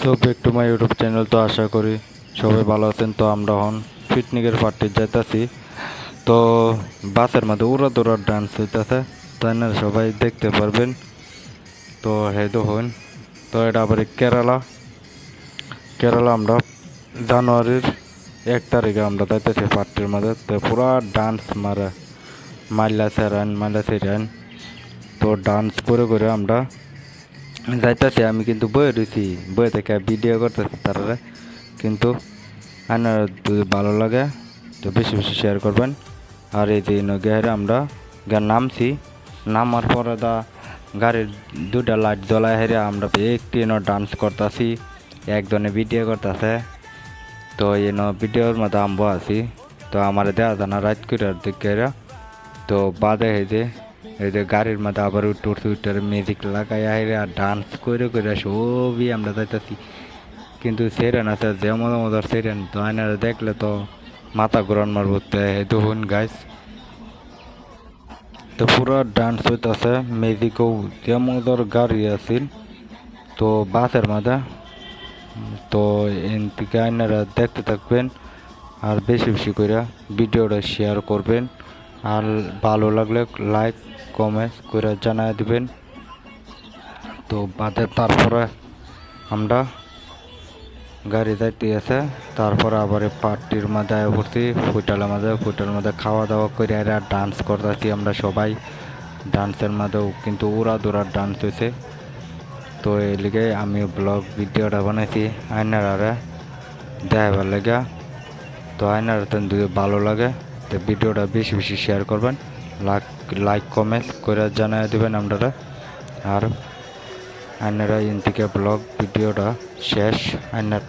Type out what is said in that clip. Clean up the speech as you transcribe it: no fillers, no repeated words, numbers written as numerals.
So back to my YouTube channel. তো আশা করি সবাই ভালো আছেন। তো আমরা হন পিকনিকের পার্টি যাইতাছি। তো বাসের মধ্যে উড়া দুরা ডান্স হইতেছে, তাই না? সবাই দেখতে পারবেন। তো হেদো হন। তো এটা আবার কেরালা। কেরালা আমরা জানুয়ারির 1 তারিখে আমরা যাইতেছি পার্টির মধ্যে। তো পুরা ডান্স মাইলা সেরান। তো ডান্স করে করে আমরা যাইতেছি। আমি কিন্তু বয়ে রয়েছি, বয়ে থেকে ভিডিও করতেছি তারা। কিন্তু আপনার যদি ভালো লাগে তো বেশি বেশি শেয়ার করবেন। আর এই যে নগেহারে আমরা নামছি, নামার পরে গাড়ির দুটা লাইট জ্বলায় হেরে আমরা একটি ডান্স করতেছি, একজনে ভিডিও করতেছে। তো ভিডিওর মধ্যে আম্ব আছি। তো আমার দেওয়া জানা রাত করে দিকে। তো বাদে এই যে গাড়ির মধ্যে আবার উঠে মিউজিক লাগাই হেরে আর ডান্স করে করে সবই আমরা যাইতেছি। কিন্তু সেরেন আছে যেমন মজার সেরেন, তো আয়নারা দেখলে তো মাথা ঘুরান মারব। দেখুন গাইস, তো পুরো ডান্স হইতেছে, মেজিকও যে মজার গাড়ি আছিল তো বাসের মধ্যে। তো এদিকে আয়নারা দেখতে থাকবেন আর বেশি বেশি করে ভিডিওটা শেয়ার করবেন। আর ভালো লাগলে লাইক কমেন্ট করে জানাই দিবেন। তো বাদে তারপরে আমরা গাড়ি যাইতে আছে, তারপর আবার পার্টির মধ্যে পড়ছি ফুটালের মধ্যে খাওয়া দাওয়া করে আর ডান্স করতেছি আমরা সবাই। ডান্সের মধ্যেও কিন্তু উড়া দুরা ডান্স হয়েছে। তো এই লিগে আমি ব্লগ ভিডিওটা বানাইছি আয়নারা দেখাবার লেগে। তো আয়নারা যদি ভালো লাগে তো ভিডিওটা বেশি বেশি শেয়ার করবেন, লাইক কমেন্ট করে জানাই দেবেন আপনারা। আর আয়নারা ইন থেকে ব্লগ ভিডিওটা শেষ। আয়নার